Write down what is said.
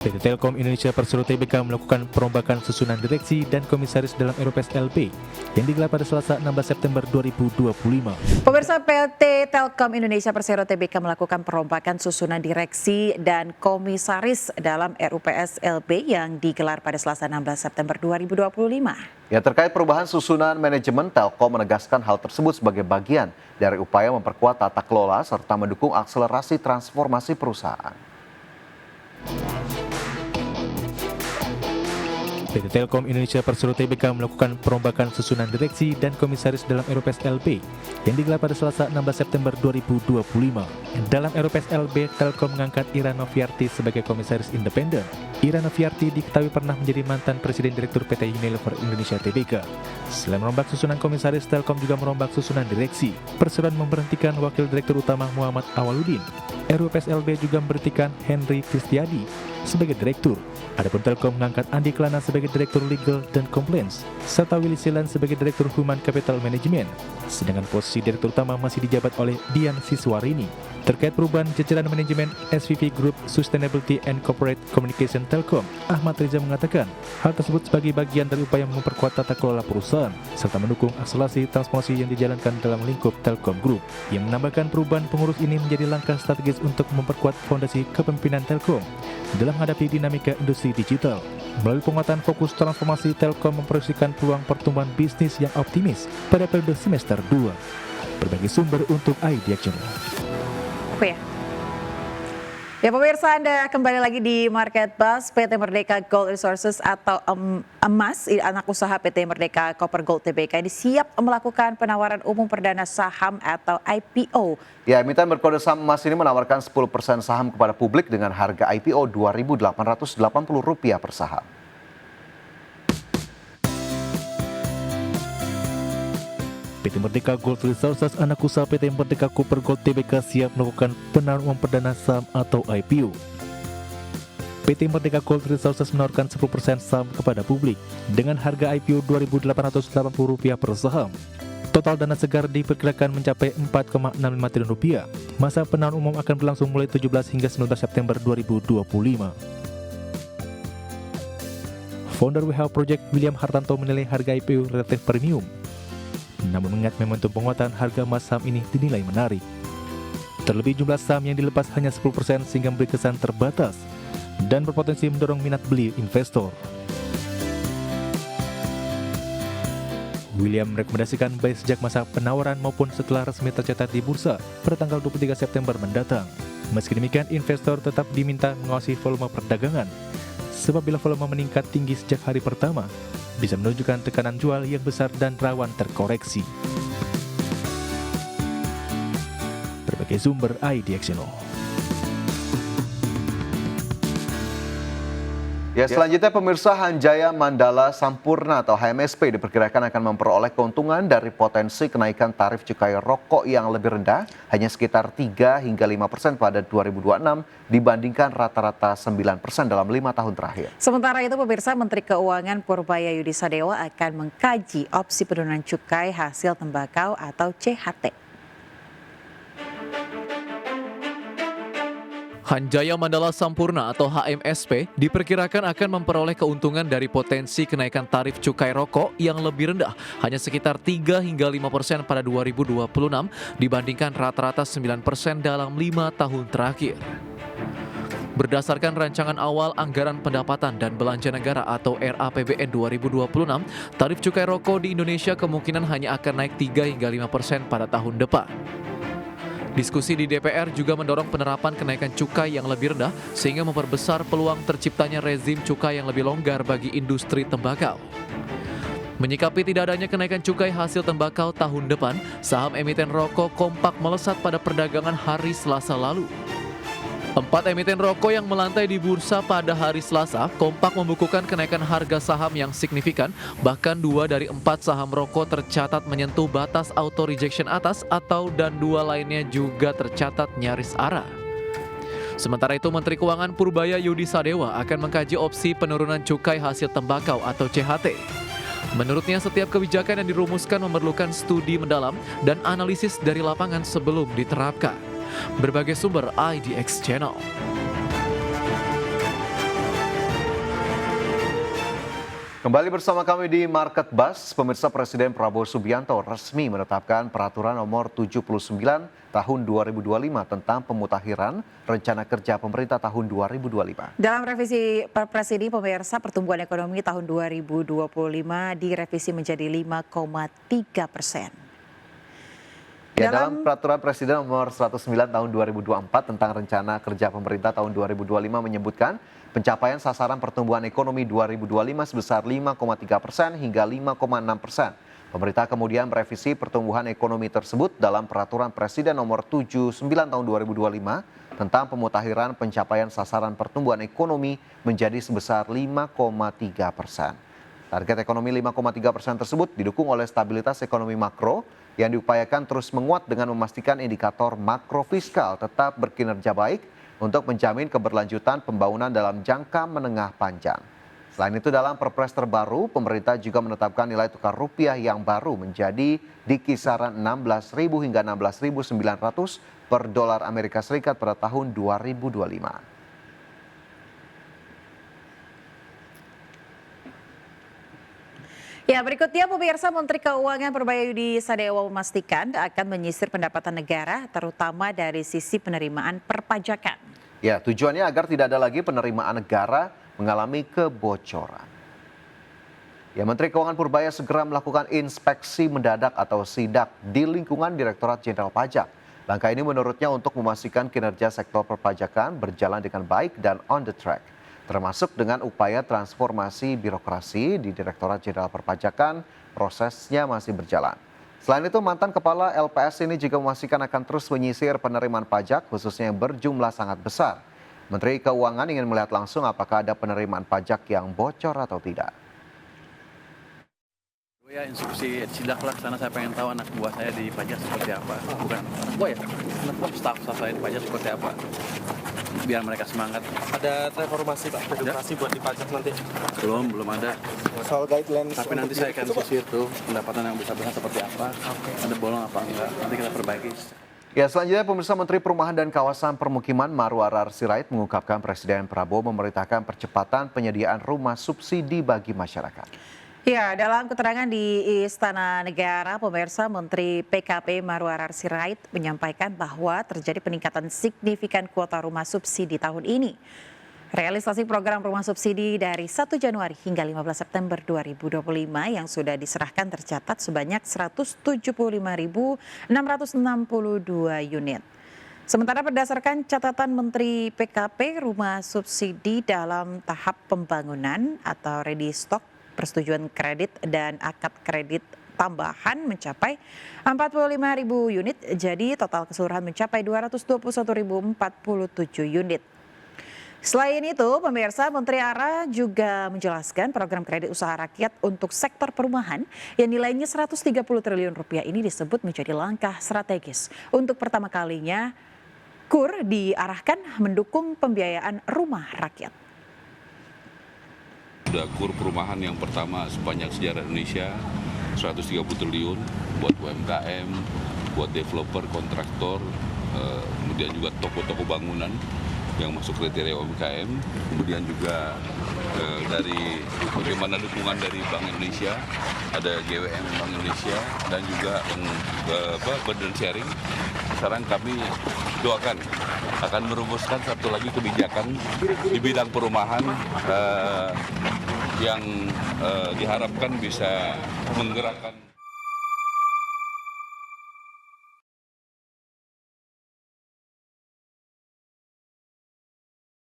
PT Telkom Indonesia Persero Tbk melakukan perombakan susunan direksi dan komisaris dalam RUPS LB yang digelar pada Selasa 16 September 2025. Pemirsa, PT Telkom Indonesia Persero Tbk melakukan perombakan susunan direksi dan komisaris dalam RUPS LB yang digelar pada Selasa 16 September 2025. Ya, terkait perubahan susunan manajemen, Telkom menegaskan hal tersebut sebagai bagian dari upaya memperkuat tata kelola serta mendukung akselerasi transformasi perusahaan. PT Telkom Indonesia Persero Tbk melakukan perombakan susunan direksi dan komisaris dalam RUPS LB yang digelar pada Selasa 16 September 2025. Dalam RUPS LB, Telkom mengangkat Ira Noviarti sebagai komisaris independen. Ira Noviarti diketahui pernah menjadi mantan Presiden Direktur PT Unilever Indonesia Tbk. Selain merombak susunan komisaris, Telkom juga merombak susunan direksi. Perseroan memberhentikan Wakil Direktur Utama Muhammad Awaludin. RUPS LB juga memberhentikan Henry Kristiadi sebagai direktur. Adapun Telkom mengangkat Andi Klana sebagai Direktur Legal dan Compliance, serta Willy Silan sebagai Direktur Human Capital Management. Sedangkan posisi Direktur Utama masih dijabat oleh Dian Siswarini. Terkait perubahan jajaran manajemen SVP Group Sustainability and Corporate Communication Telkom, Ahmad Riza mengatakan hal tersebut sebagai bagian dari upaya memperkuat tata kelola perusahaan serta mendukung akselerasi transformasi yang dijalankan dalam lingkup Telkom Group. Yang menambahkan perubahan pengurus ini menjadi langkah strategis untuk memperkuat fondasi kepemimpinan Telkom dalam menghadapi dinamika industri digital. Melalui penguatan fokus transformasi, Telkom memproyeksikan peluang pertumbuhan bisnis yang optimis pada periode semester 2. Berbagai sumber untuk IDX Channel. Ya pemirsa, Anda kembali lagi di Market Buzz. PT Merdeka Gold Resources atau EMAS, anak usaha PT Merdeka Copper Gold Tbk ini siap melakukan penawaran umum perdana saham atau IPO. Ya, emiten berkode saham emas ini menawarkan 10% saham kepada publik dengan harga IPO Rp2.880 per saham. PT Merdeka Gold Resources, anak usaha PT Merdeka Copper Gold Tbk, siap melakukan penawaran umum perdana saham atau IPO. PT Merdeka Gold Resources menawarkan 10% saham kepada publik dengan harga IPO Rp2.880 per saham. Total dana segar diperkirakan mencapai Rp4,65 triliun. Masa penawaran umum akan berlangsung mulai 17 hingga 19 September 2025. Founder WH Project William Hartanto menilai harga IPO relatif premium. Namun mengingat momentum penguatan, harga emas saham ini dinilai menarik. Terlebih jumlah saham yang dilepas hanya 10% sehingga memberi kesan terbatas dan berpotensi mendorong minat beli investor. William merekomendasikan buy sejak masa penawaran maupun setelah resmi tercatat di bursa pada tanggal 23 September mendatang. Meski demikian, investor tetap diminta mengawasi volume perdagangan, sebab bila volume meningkat tinggi sejak hari pertama, bisa menunjukkan tekanan jual yang besar dan rawan terkoreksi. Berbagai sumber IDX Channel. Ya, selanjutnya pemirsa, Hanjaya Mandala Sampurna atau HMSP diperkirakan akan memperoleh keuntungan dari potensi kenaikan tarif cukai rokok yang lebih rendah, hanya sekitar 3 hingga 5% pada 2026 dibandingkan rata-rata 9% dalam 5 tahun terakhir. Sementara itu pemirsa, Menteri Keuangan Purbaya Yudi Sadewa akan mengkaji opsi penurunan cukai hasil tembakau atau CHT. Hanjaya Mandala Sampurna atau HMSP diperkirakan akan memperoleh keuntungan dari potensi kenaikan tarif cukai rokok yang lebih rendah, hanya sekitar 3 hingga 5% pada 2026 dibandingkan rata-rata 9% dalam 5 tahun terakhir. Berdasarkan rancangan awal Anggaran Pendapatan dan Belanja Negara atau RAPBN 2026, tarif cukai rokok di Indonesia kemungkinan hanya akan naik 3 hingga 5% pada tahun depan. Diskusi di DPR juga mendorong penerapan kenaikan cukai yang lebih rendah sehingga memperbesar peluang terciptanya rezim cukai yang lebih longgar bagi industri tembakau. Menyikapi tidak adanya kenaikan cukai hasil tembakau tahun depan, saham emiten rokok kompak melesat pada perdagangan hari Selasa lalu. 4 emiten rokok yang melantai di bursa pada hari Selasa kompak membukukan kenaikan harga saham yang signifikan, bahkan 2 dari 4 saham rokok tercatat menyentuh batas auto rejection atas dan 2 lainnya juga tercatat nyaris arah. Sementara itu, Menteri Keuangan Purbaya Yudi Sadewa akan mengkaji opsi penurunan cukai hasil tembakau atau CHT. Menurutnya, setiap kebijakan yang dirumuskan memerlukan studi mendalam dan analisis dari lapangan sebelum diterapkan. Berbagai sumber IDX Channel. Kembali bersama kami di Market Bus, pemirsa. Presiden Prabowo Subianto resmi menetapkan peraturan nomor 79 tahun 2025 tentang pemutakhiran rencana kerja pemerintah tahun 2025. Dalam revisi Perpres ini, pemirsa, pertumbuhan ekonomi tahun 2025 direvisi menjadi 5,3%. Ya, dalam peraturan Presiden nomor 109 tahun 2024 tentang rencana kerja pemerintah tahun 2025 menyebutkan pencapaian sasaran pertumbuhan ekonomi 2025 sebesar 5,3% hingga 5,6%. Pemerintah kemudian merevisi pertumbuhan ekonomi tersebut dalam peraturan Presiden nomor 79 tahun 2025 tentang pemutakhiran pencapaian sasaran pertumbuhan ekonomi menjadi sebesar 5,3%. Target ekonomi 5,3% tersebut didukung oleh stabilitas ekonomi makro yang diupayakan terus menguat dengan memastikan indikator makro fiskal tetap berkinerja baik untuk menjamin keberlanjutan pembangunan dalam jangka menengah panjang. Selain itu, dalam Perpres terbaru, pemerintah juga menetapkan nilai tukar rupiah yang baru menjadi di kisaran 16.000 hingga 16.900 per dolar Amerika Serikat pada tahun 2025. Ya, berikutnya pemirsa, Menteri Keuangan Perbayudi Sadewa memastikan akan menyisir pendapatan negara terutama dari sisi penerimaan perpajakan. Ya, tujuannya agar tidak ada lagi penerimaan negara mengalami kebocoran. Ya, Menteri Keuangan Purbaya segera melakukan inspeksi mendadak atau sidak di lingkungan Direktorat Jenderal Pajak. Langkah ini menurutnya untuk memastikan kinerja sektor perpajakan berjalan dengan baik dan on the track, termasuk dengan upaya transformasi birokrasi di Direktorat Jenderal Perpajakan. Prosesnya masih berjalan. Selain itu, mantan kepala LPS ini juga memastikan akan terus menyisir penerimaan pajak khususnya yang berjumlah sangat besar. Menteri Keuangan ingin melihat langsung apakah ada penerimaan pajak yang bocor atau tidak. Ya, instruksi sidak lah, sana saya pengen tahu anak buah saya di pajak seperti apa. Bukan anak buah ya, anak buah staff saya di pajak seperti apa. Biar mereka semangat. Ada reformasi Pak, edukasi buat di pajak nanti? Belum ada. Soal guidelines. Tapi nanti saya akan sisir tuh pendapatan yang besar-besar seperti apa. Ada bolong apa enggak, nanti kita perbaiki. Ya, selanjutnya pemirsa, Menteri Perumahan dan Kawasan Permukiman Marwarar Sirait mengungkapkan Presiden Prabowo memerintahkan percepatan penyediaan rumah subsidi bagi masyarakat. Ya, dalam keterangan di Istana Negara, pemirsa, Menteri PKP Marwarar Sirait menyampaikan bahwa terjadi peningkatan signifikan kuota rumah subsidi tahun ini. Realisasi program rumah subsidi dari 1 Januari hingga 15 September 2025 yang sudah diserahkan tercatat sebanyak 175.662 unit. Sementara berdasarkan catatan Menteri PKP, rumah subsidi dalam tahap pembangunan atau ready stock, persetujuan kredit dan akad kredit tambahan mencapai 45.000 unit, jadi total keseluruhan mencapai 221.047 unit. Selain itu, pemirsa, Menteri ARA juga menjelaskan program kredit usaha rakyat untuk sektor perumahan yang nilainya 130 triliun rupiah ini disebut menjadi langkah strategis. Untuk pertama kalinya, KUR diarahkan mendukung pembiayaan rumah rakyat. Sudah KUR perumahan yang pertama sepanjang sejarah Indonesia, 130 triliun buat UMKM, buat developer, kontraktor, kemudian juga toko-toko bangunan yang masuk kriteria UMKM, kemudian juga dari bagaimana dukungan dari Bank Indonesia, ada GWM Bank Indonesia dan juga burden sharing. Sekarang kami doakan akan merumuskan satu lagi kebijakan di bidang perumahan yang diharapkan bisa menggerakkan